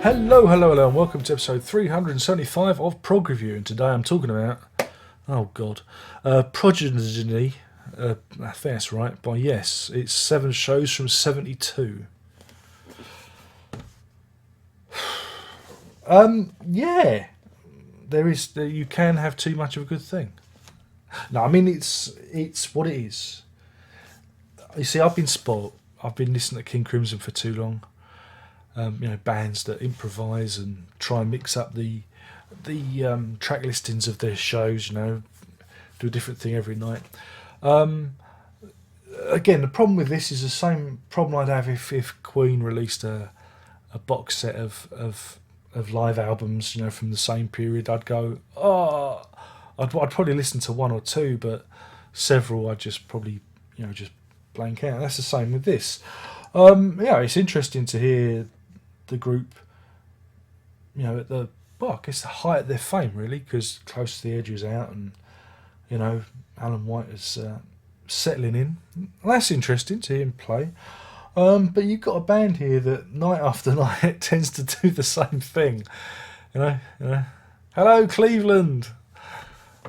Hello, hello, hello, and welcome to episode 375 of Prog Review. And today I'm talking about, oh god, Progeny. I think that's right. By yes, it's 7 shows from 72. Yeah, there is. You can have too much of a good thing. No, I mean it's what it is. You see, I've been spoilt. I've been listening to King Crimson for too long. Bands that improvise and try and mix up the track listings of their shows. Do a different thing every night. Again, the problem with this is the same problem I'd have if Queen released a box set of live albums, from the same period. I'd go, I'd probably listen to one or two, but several I'd just probably, just blank out. That's the same with this. It's interesting to hear the group, at the, I guess the height of their fame, really, because Close to the Edge was out and, Alan White is settling in. That's interesting to hear him play. But you've got a band here that night after night tends to do the same thing. Hello, Cleveland.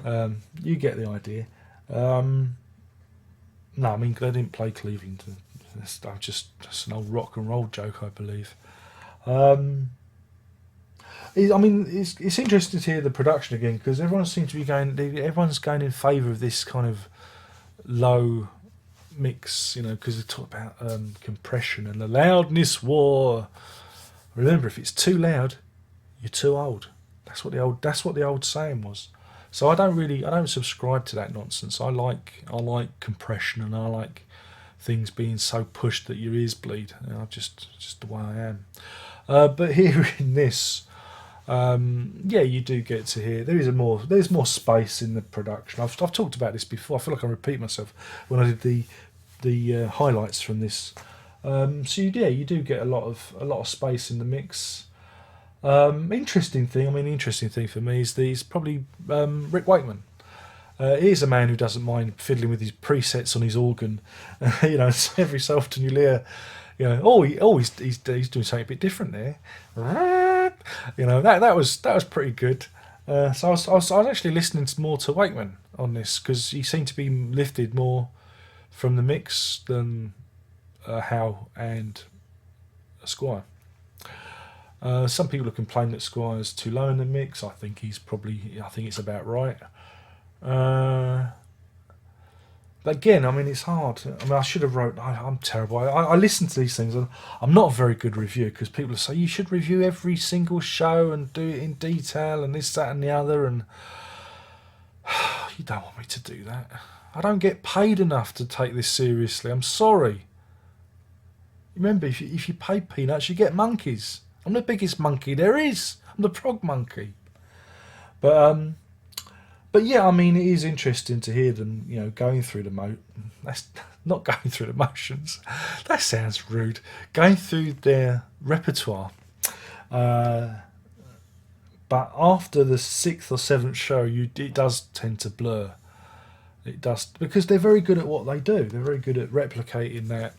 You get the idea. No, I mean, they didn't play Cleveland. That's an old rock and roll joke, I believe. It's interesting to hear the production again, because everyone seems to be everyone's going in favour of this kind of low mix, because they talk about compression and the loudness war. Remember, if it's too loud, you're too old. That's what the old saying was. So I don't subscribe to that nonsense. I like compression, and I like things being so pushed that your ears bleed. Just the way I am. But here in this, you do get to hear there's more space in the production. I've talked about this before. I feel like I repeat myself when I did the highlights from this. You do get a lot of space in the mix. Interesting thing for me is probably Rick Wakeman. He's a man who doesn't mind fiddling with his presets on his organ. Every so often you'll hear, he's doing something a bit different there. That was pretty good. So I was actually listening more to Wakeman on this, because he seemed to be lifted more from the mix than Howe and Squire. Some people have complained that Squire's too low in the mix. I think it's about right. But again, it's hard. I should have wrote. I'm terrible. I listen to these things, and I'm not a very good reviewer, because people say you should review every single show and do it in detail and this, that, and the other. And you don't want me to do that. I don't get paid enough to take this seriously. I'm sorry. Remember, if you pay peanuts, you get monkeys. I'm the biggest monkey there is. I'm the prog monkey. But yeah, it is interesting to hear them, going through that's not going through the motions. That sounds rude. Going through their repertoire. But after the 6th or 7th show, it does tend to blur. It does, because they're very good at what they do. They're very good at replicating that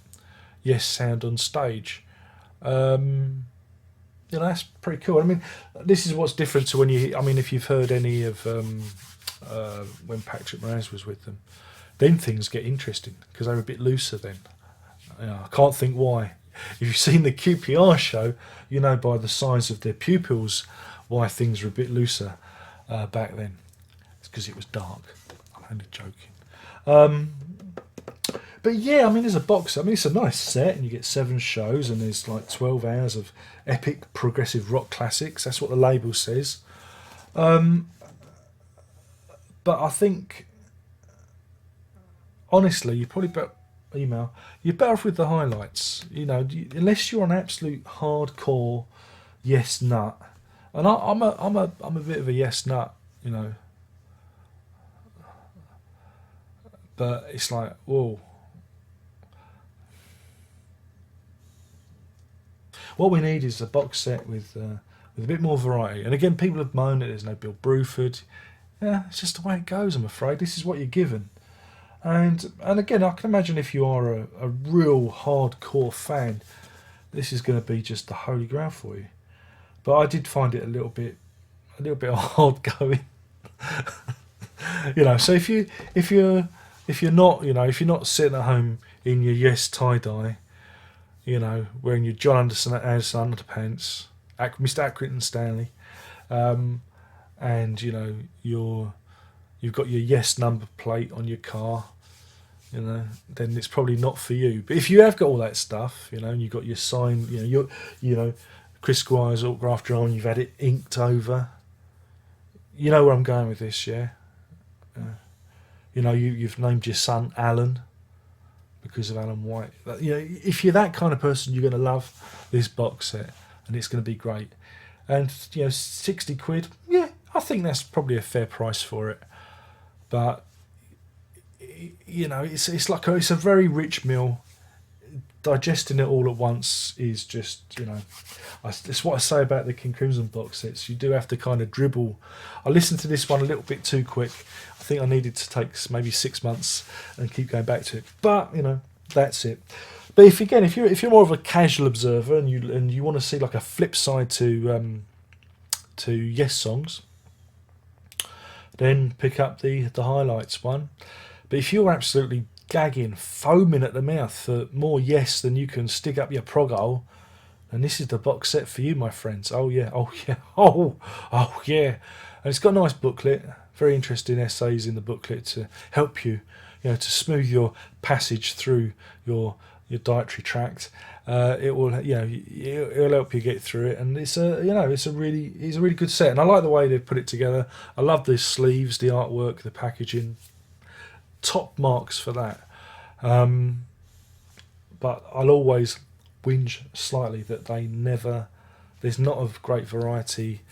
yes sound on stage. That's pretty cool. This is what's different to when if you've heard any of when Patrick Moraz was with them, then things get interesting, because they were a bit looser then. I can't think why. If you've seen the QPR show, by the size of their pupils why things were a bit looser back then. It's because it was dark. I'm only joking. But yeah, there's a box. It's a nice set, and you get 7 shows, and there's like 12 hours of epic progressive rock classics. That's what the label says. But I think, honestly, you're probably better. You're better off with the highlights. Unless you're an absolute hardcore yes nut, and I'm a bit of a yes nut, But it's like, whoa. What we need is a box set with a bit more variety. And again, people have moaned that there's no Bill Bruford. Yeah, it's just the way it goes, I'm afraid. This is what you're given. And again, I can imagine if you are a real hardcore fan, this is going to be just the holy grail for you. but I did find it a little bit hard going. So if you're not sitting at home in your Yes tie dye, wearing your John Anderson underpants, Mr. Accrington Stanley, and you've got your Yes number plate on your car, then it's probably not for you. But if you have got all that stuff, and you've got your sign, Chris Squire's autograph drawing, you've had it inked over. You know where I'm going with this, yeah? You've named your son Alan because of Alan White. If you're that kind of person, you're going to love this box set, and it's going to be great. And 60 quid, yeah, I think that's probably a fair price for it. But it's a very rich meal. Digesting it all at once is just, it's what I say about the King Crimson box sets. You do have to kind of dribble. I listened to this one a little bit too quick. I think I needed to take maybe 6 months and keep going back to it. But that's it. But if you're more of a casual observer and you want to see like a flip side to Yes songs, then pick up the highlights one. But if you're absolutely gagging, foaming at the mouth for more Yes than you can stick up your prog hole, and this is the box set for you, my friends. Oh yeah. And it's got a nice booklet, very interesting essays in the booklet to help you, to smooth your passage through your dietary tract. It will, it'll help you get through it, and it's a really good set, and I like the way they've put it together. I love the sleeves, the artwork, the packaging. Top marks for that. But I'll always whinge slightly that there's not a great variety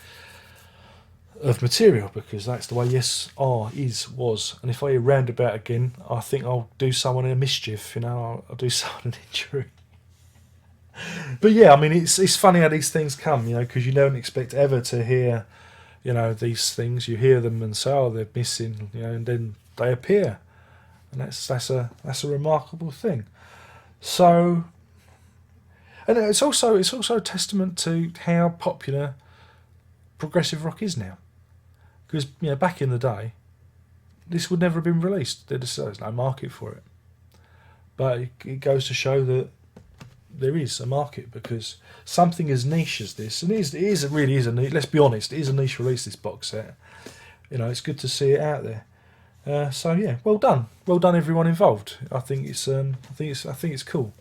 of material, because that's the way Yes was. And if I hear roundabout again, I think I'll do someone a mischief, I'll do someone an injury. But yeah, I mean, it's funny how these things come, because you don't expect ever to hear, these things. You hear them and say, oh, they're missing, and then they appear. And that's a remarkable thing. So, and it's also a testament to how popular progressive rock is now. Because back in the day, this would never have been released. There's no market for it. But it goes to show that there is a market, because something as niche as this, and it really is a niche. Let's be honest, it is a niche release. This box set, it's good to see it out there. So yeah, well done everyone involved. I think it's cool.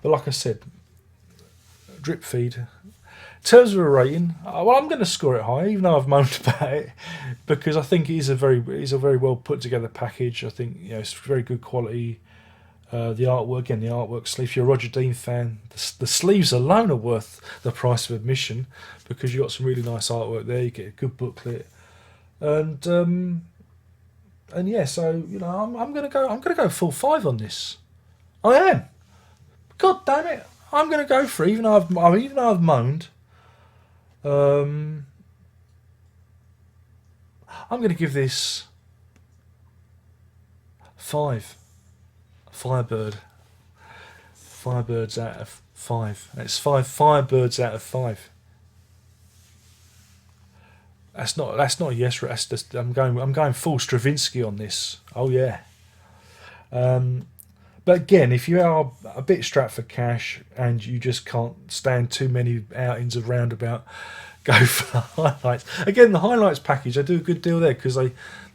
But like I said, drip feed. In terms of a rating, well, I'm going to score it high, even though I've moaned about it, because I think it is a very well put together package. I think it's very good quality. The artwork sleeve. If you're a Roger Dean fan, the sleeves alone are worth the price of admission, because you've got some really nice artwork there. You get a good booklet, and yeah, so I'm gonna go full 5 on this. I am. God damn it! I'm gonna go for it, even though I've moaned. I'm gonna give this 5. Firebirds out of 5. It's 5 Firebirds out of 5. That's not a yes. That's just, I'm going full Stravinsky on this. Oh yeah. But again, if you are a bit strapped for cash and you just can't stand too many outings of Roundabout, go for the highlights. Again, the highlights package, I do a good deal there, because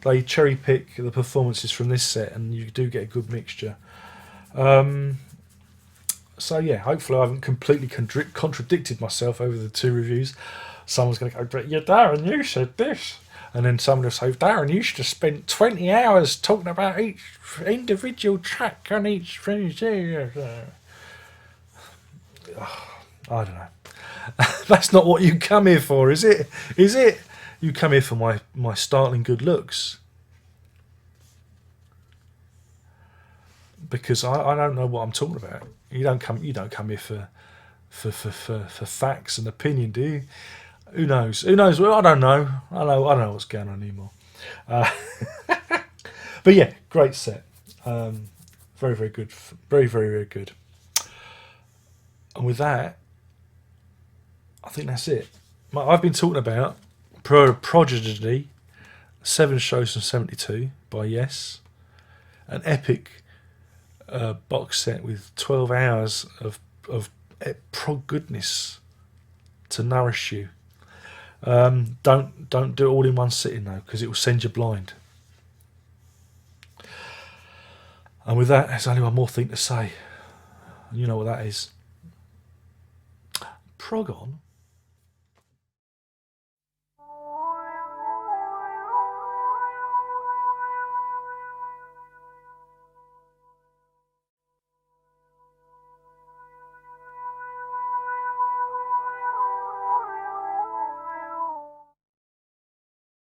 they cherry pick the performances from this set, and you do get a good mixture. So yeah, hopefully I haven't completely contradicted myself over the 2 reviews. Someone's going to go, but yeah, Darren, you said this. And then someone will say, Darren, you should have spent 20 hours talking about each individual track on each thing. I don't know. That's not what you come here for, is it? Is it? You come here for my startling good looks. Because I don't know what I'm talking about. You don't come here for facts and opinion, do you? Who knows? Well, I don't know. I don't know what's going on anymore. But yeah, great set. Very, very good. Very, very, very good. And with that, I think that's it. I've been talking about Progeny, 7 shows from 72 by Yes, an epic box set with 12 hours of prog goodness to nourish you. Don't do it all in one sitting though, because it will send you blind. And with that, there's only one more thing to say. You know what that is. Prog on.